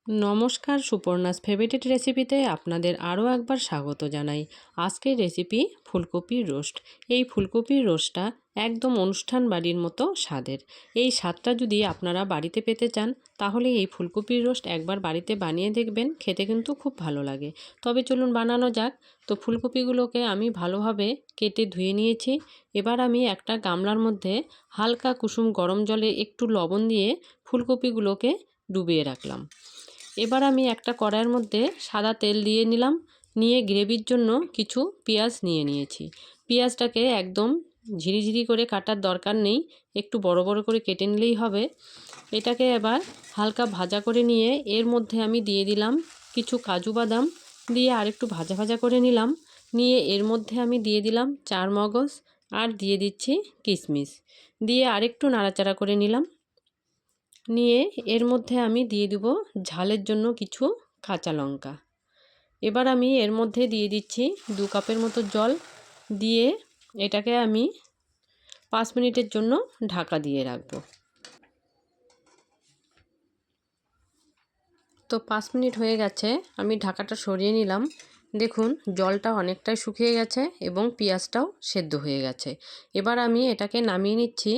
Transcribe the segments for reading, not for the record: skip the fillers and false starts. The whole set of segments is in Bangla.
নমস্কার, সুপর্ণাস ফেভারিট রেসিপিতে আপনাদের আরও একবার স্বাগত জানাই। আজকের রেসিপি ফুলকপির রোস্ট। এই ফুলকপির রোস্টটা একদম অনুষ্ঠান বাড়ির মতো স্বাদের। এই স্বাদটা যদি আপনারা বাড়িতে পেতে চান তাহলে এই ফুলকপির রোস্ট একবার বাড়িতে বানিয়ে দেখবেন, খেতে কিন্তু খুব ভালো লাগে। তবে চলুন বানানো যাক। তো ফুলকপিগুলোকে আমি ভালোভাবে কেটে ধুয়ে নিয়েছি। এবার আমি একটা গামলার মধ্যে হালকা কুসুম গরম জলে একটু লবণ দিয়ে ফুলকপিগুলোকে ডুবিয়ে রাখলাম। এবার আমি একটা কড়াইয়ের মধ্যে সাদা তেল দিয়ে নিলাম। নিয়ে গ্রেভির জন্য কিছু পেঁয়াজ নিয়ে নিয়েছি। পেঁয়াজটাকে একদম ঝিরিঝিরি করে কাটার দরকার নেই, একটু বড় বড় করে কেটে নিলেই হবে। এটাকে এবার হালকা ভাজা করে নিয়ে এর মধ্যে আমি দিয়ে দিলাম কিছু কাজু বাদাম, দিয়ে আরেকটু ভাজা ভাজা করে নিলাম। নিয়ে এর মধ্যে আমি দিয়ে দিলাম চারমগজ আর দিয়ে দিচ্ছি কিশমিশ, দিয়ে আরেকটু নাড়াচাড়া করে নিলাম। নিয়ে এর মধ্যে আমি দিয়ে দেব ঝালের জন্য কিছু কাঁচা লঙ্কা। এবার আমি এর মধ্যে দিয়ে দিচ্ছি 2 কাপের মতো জল, দিয়ে এটাকে আমি 5 মিনিটের জন্য ঢাকা দিয়ে রাখব। তো 5 মিনিট হয়ে গেছে, আমি ঢাকাটা সরিয়ে নিলাম। দেখুন জলটা অনেকটাই শুকিয়ে গেছে এবং পেঁয়াজটাও সেদ্ধ হয়ে গেছে। এবার আমি এটাকে নামিয়ে নিচ্ছি।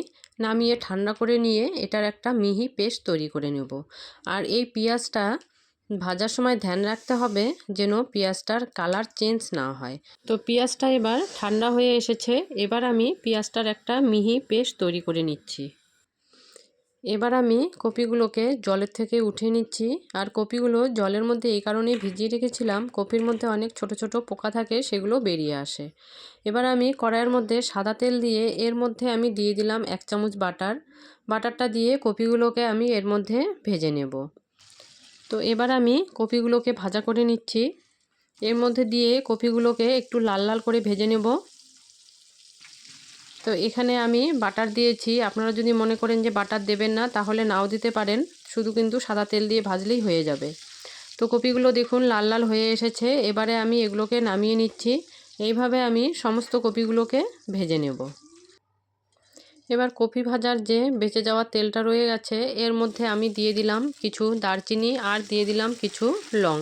নামিয়ে ঠান্ডা করে নিয়ে এটার একটা মিহি পেস্ট তৈরি করে নেব। আর এই পেঁয়াজটা ভাজার সময় ধ্যান রাখতে হবে যেন পেঁয়াজটার কালার চেঞ্জ না হয়। তো পেঁয়াজটা এবার ঠান্ডা হয়ে এসেছে। এবার আমি পেঁয়াজটার একটা মিহি পেস্ট তৈরি করে নিচ্ছি। এবার আমি কপিগুলোকে জলের থেকে উঠিয়ে নিচ্ছি। আর কপিগুলো জলের মধ্যে এই কারণেই ভিজিয়ে রেখেছিলাম, কপির মধ্যে অনেক ছোট ছোট পোকা থাকে, সেগুলো বেরিয়ে আসে। এবার আমি কড়াইয়ের মধ্যে সাদা তেল দিয়ে এর মধ্যে আমি দিয়ে দিলাম 1 চামচ বাটার। বাটারটা দিয়ে কপিগুলোকে আমি এর মধ্যে ভেজে নেব। তো এবার আমি কপিগুলোকে ভাজা করে নিচ্ছি। এর মধ্যে দিয়ে কপিগুলোকে একটু লাল লাল করে ভেজে নেব। তো এখানে আমি বাটার দিয়েছি, আপনারা যদি মনে করেন যে বাটার দেবেন না তাহলে নাও দিতে পারেন, শুধু কিন্তু সাদা তেল দিয়ে ভাজলেই হয়ে যাবে। তো কপিগুলো দেখুন লাল লাল হয়ে এসেছে। এবারে আমি এগুলোকে নামিয়ে নিচ্ছি। এইভাবে আমি সমস্ত কপিগুলোকে ভেজে নেব। এবার কপি ভাজার যে বেঁচে যাওয়া তেলটা রয়ে গেছে এর মধ্যে আমি দিয়ে দিলাম কিছু দারচিনি আর দিয়ে দিলাম কিছু লং,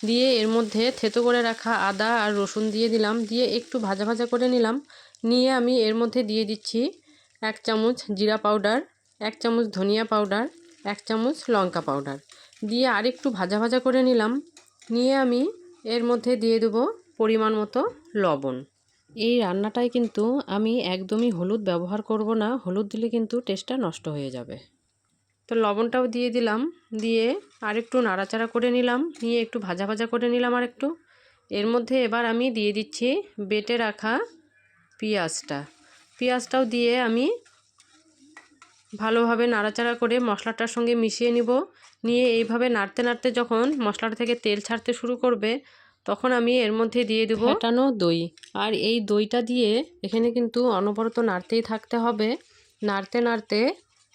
দিয়ে এর মধ্যে থেতো করে রাখা আদা আর রসুন দিয়ে দিলাম। দিয়ে একটু ভাজা ভাজা করে নিলাম। নিয়ে আমি এর মধ্যে দিয়ে দিচ্ছি 1 চামচ জিরা পাউডার, 1 চামচ ধনিয়া পাউডার, 1 চামচ লঙ্কা পাউডার, দিয়ে আরেকটু ভাজা ভাজা করে নিলাম। নিয়ে আমি এর মধ্যে দিয়ে দেবো পরিমাণ মতো লবণ। এই রান্নাটায় কিন্তু আমি একদমই হলুদ ব্যবহার করব না, হলুদ দিলে কিন্তু টেস্টটা নষ্ট হয়ে যাবে। তো লবণটাও দিয়ে দিলাম। দিয়ে আরেকটু নাড়াচাড়া করে নিলাম। নিয়ে একটু ভাজা ভাজা করে নিলাম আরেকটু। এর মধ্যে এবার আমি দিয়ে দিচ্ছি বেটে রাখা পেঁয়াজটাও দিয়ে আমি ভালোভাবে নাড়াচাড়া করে মশলাটার সঙ্গে মিশিয়ে নিব। নিয়ে এইভাবে নাড়তে নাড়তে যখন মশলাটা থেকে তেল ছাড়তে শুরু করবে তখন আমি এর মধ্যে দিয়ে দেবো ফেটানো দই। আর এই দইটা দিয়ে এখানে কিন্তু অনবরত নাড়তেই থাকতে হবে। নাড়তে নাড়তে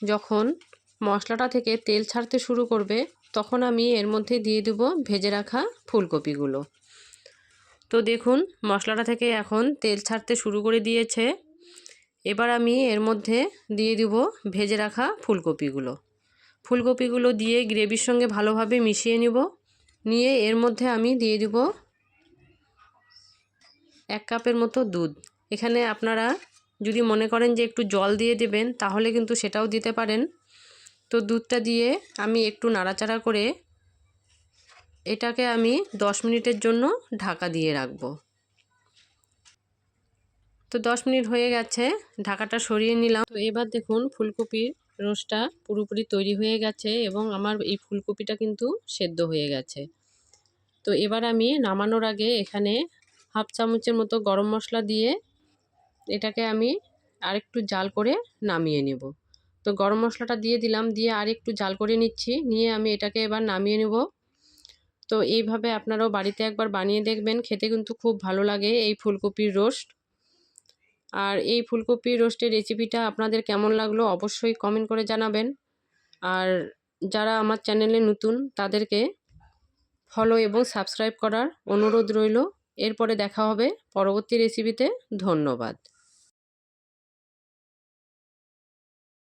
যখন মশলাটা থেকে তেল ছাড়তে শুরু করবে তখন আমি এর মধ্যে দিয়ে দেব ভেজে রাখা ফুলকপিগুলো। তো দেখুন মশলাটা থেকে এখন তেল ছাড়তে শুরু করে দিয়েছে। এবার আমি এর মধ্যে দিয়ে দেব ভেজে রাখা ফুলকপিগুলো দিয়ে গ্রেভির সঙ্গে ভালোভাবে মিশিয়ে নিব। নিয়ে এর মধ্যে আমি দিয়ে দেব 1 কাপের মতো দুধ। এখানে আপনারা যদি মনে করেন যে একটু জল দিয়ে দেবেন তাহলে কিন্তু সেটাও দিতে পারেন। তো দুধটা দিয়ে আমি একটু নাড়াচাড়া করে এটাকে আমি 10 মিনিটের জন্য ঢাকা দিয়ে রাখব। তো 10 মিনিট হয়ে গেছে, ঢাকাটা সরিয়ে নিলাম। তো এবার দেখুন ফুলকপির রোস্টটা পুরোপুরি তৈরি হয়ে গেছে এবং আমার এই ফুলকপিটা কিন্তু সেদ্ধ হয়ে গেছে। তো এবার আমি নামানোর আগে এখানে 1/2 চামচের মতো গরম মশলা দিয়ে এটাকে আমি আরেকটু জাল করে নামিয়ে নেব। তো গরম মশলাটা দিয়ে দিলাম, দিয়ে আরেকটু জাল করে নিচ্ছি। নিয়ে আমি এটাকে এবার নামিয়ে নেব। তো এইভাবে আপনারাও বাড়িতে একবার বানিয়ে দেখবেন, খেতে কিন্তু খুব ভালো লাগে এই ফুলকপির রোস্ট। আর এই ফুলকপির রোস্টের রেসিপিটা আপনাদের কেমন লাগলো অবশ্যই কমেন্ট করে জানাবেন। আর যারা আমার চ্যানেলে নতুন তাদেরকে ফলো এবং সাবস্ক্রাইব করার অনুরোধ রইল। এরপরে দেখা হবে পরবর্তী রেসিপিতে। ধন্যবাদ।